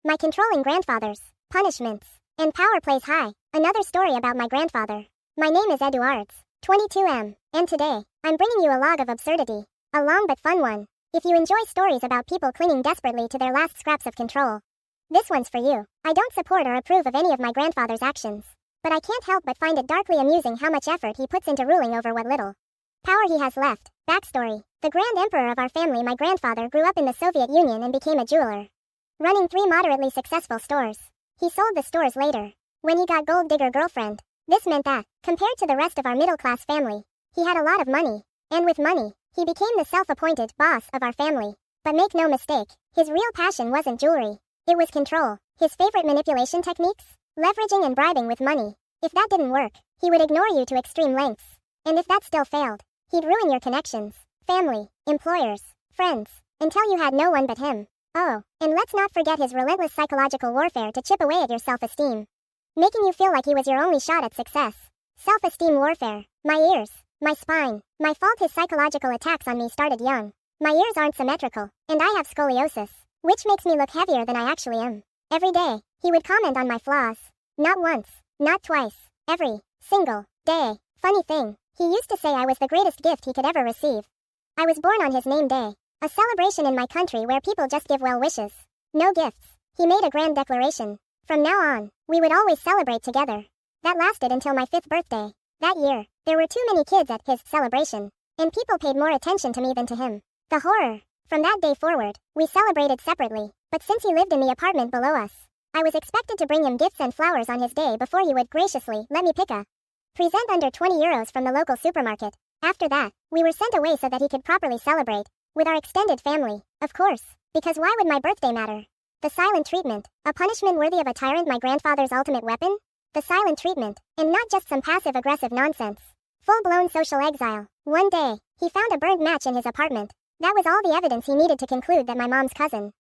My controlling grandfathers, punishments, and power plays high. Another story about my grandfather. My name is Eduards, 22M, and today, I'm bringing you a log of absurdity. A long but fun one. If you enjoy stories about people clinging desperately to their last scraps of control, this one's for you. I don't support or approve of any of my grandfather's actions, but I can't help but find it darkly amusing how much effort he puts into ruling over what little power he has left. Backstory. The grand emperor of our family, my grandfather, grew up in the Soviet Union and became a jeweler, running 3 moderately successful stores. He sold the stores later, when he got gold digger girlfriend. This meant that, compared to the rest of our middle-class family, he had a lot of money, and with money, he became the self-appointed boss of our family. But make no mistake, his real passion wasn't jewelry. It was control. His favorite manipulation techniques? Leveraging and bribing with money. If that didn't work, he would ignore you to extreme lengths. And if that still failed, he'd ruin your connections, family, employers, friends, until you had no one but him. Oh, and let's not forget his relentless psychological warfare to chip away at your self-esteem, making you feel like he was your only shot at success. Self-esteem warfare. My ears. My spine. My fault. His psychological attacks on me started young. My ears aren't symmetrical, and I have scoliosis, which makes me look heavier than I actually am. Every day, he would comment on my flaws. Not once, not twice, every single day. Funny thing, he used to say I was the greatest gift he could ever receive. I was born on his name day, a celebration in my country where people just give well wishes. No gifts. He made a grand declaration. From now on, we would always celebrate together. That lasted until my 5th birthday. That year, there were too many kids at his celebration, and people paid more attention to me than to him. The horror. From that day forward, we celebrated separately, but since he lived in the apartment below us, I was expected to bring him gifts and flowers on his day before he would graciously let me pick a present under 20 euros from the local supermarket. After that, we were sent away so that he could properly celebrate with our extended family, of course, because why would my birthday matter? The silent treatment, a punishment worthy of a tyrant, my grandfather's ultimate weapon? The silent treatment, and not just some passive-aggressive nonsense. Full-blown social exile. One day, he found a burned match in his apartment. That was all the evidence he needed to conclude that my mom's cousin,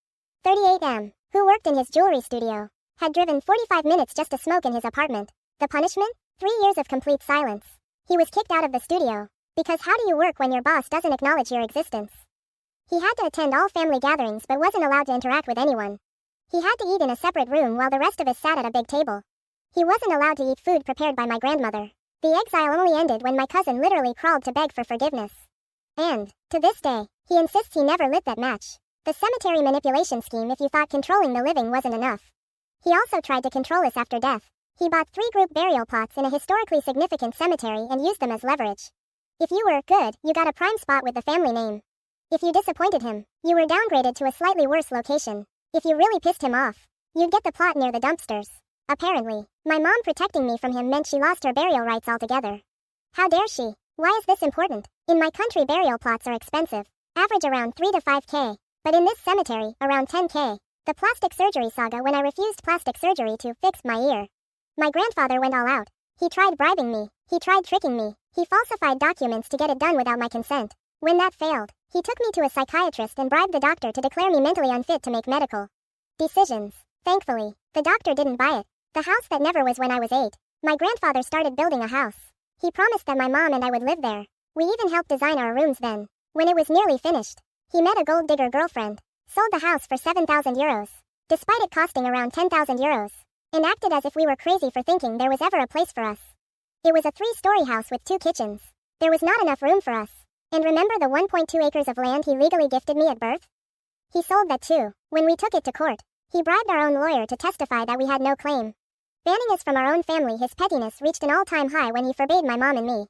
38M, who worked in his jewelry studio, had driven 45 minutes just to smoke in his apartment. The punishment? 3 years of complete silence. He was kicked out of the studio, because how do you work when your boss doesn't acknowledge your existence? He had to attend all family gatherings but wasn't allowed to interact with anyone. He had to eat in a separate room while the rest of us sat at a big table. He wasn't allowed to eat food prepared by my grandmother. The exile only ended when my cousin literally crawled to beg for forgiveness. And, to this day, he insists he never lit that match. The cemetery manipulation scheme. If you thought controlling the living wasn't enough, he also tried to control us after death. He bought 3 group burial plots in a historically significant cemetery and used them as leverage. If you were good, you got a prime spot with the family name. If you disappointed him, you were downgraded to a slightly worse location. If you really pissed him off, you'd get the plot near the dumpsters. Apparently, my mom protecting me from him meant she lost her burial rights altogether. How dare she? Why is this important? In my country, burial plots are expensive, average around 3 to 5K, but in this cemetery, around 10K. The plastic surgery saga. When I refused plastic surgery to fix my ear, my grandfather went all out. He tried bribing me, he tried tricking me, he falsified documents to get it done without my consent. When that failed, he took me to a psychiatrist and bribed the doctor to declare me mentally unfit to make medical decisions. Thankfully, the doctor didn't buy it. The house that never was. When I was 8, my grandfather started building a house. He promised that my mom and I would live there. We even helped design our rooms then. When it was nearly finished, he met a gold digger girlfriend, sold the house for 7,000 euros, despite it costing around 10,000 euros, and acted as if we were crazy for thinking there was ever a place for us. It was a 3-story house with 2 kitchens. There was not enough room for us. And remember the 1.2 acres of land he legally gifted me at birth? He sold that too. When we took it to court, he bribed our own lawyer to testify that we had no claim, banning us from our own family. His pettiness reached an all-time high when he forbade my mom and me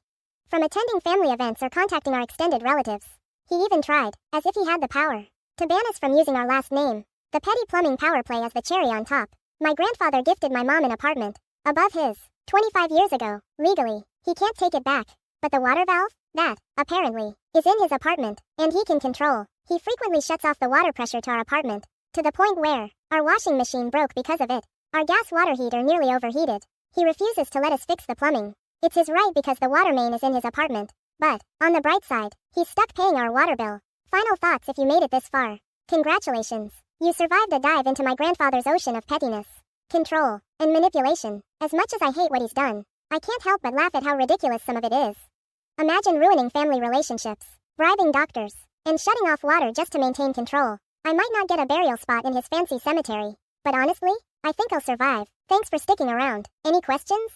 from attending family events or contacting our extended relatives. He even tried, as if he had the power, to ban us from using our last name. The petty plumbing power play as the cherry on top. My grandfather gifted my mom an apartment above his 25 years ago, legally. He can't take it back. But the water valve? That, apparently, is in his apartment, and he can control. He frequently shuts off the water pressure to our apartment, to the point where our washing machine broke because of it. Our gas water heater nearly overheated. He refuses to let us fix the plumbing. It's his right because the water main is in his apartment. But, on the bright side, he's stuck paying our water bill. Final thoughts. If you made it this far, congratulations. You survived a dive into my grandfather's ocean of pettiness, control, and manipulation. As much as I hate what he's done, I can't help but laugh at how ridiculous some of it is. Imagine ruining family relationships, bribing doctors, and shutting off water just to maintain control. I might not get a burial spot in his fancy cemetery, but honestly, I think I'll survive. Thanks for sticking around. Any questions?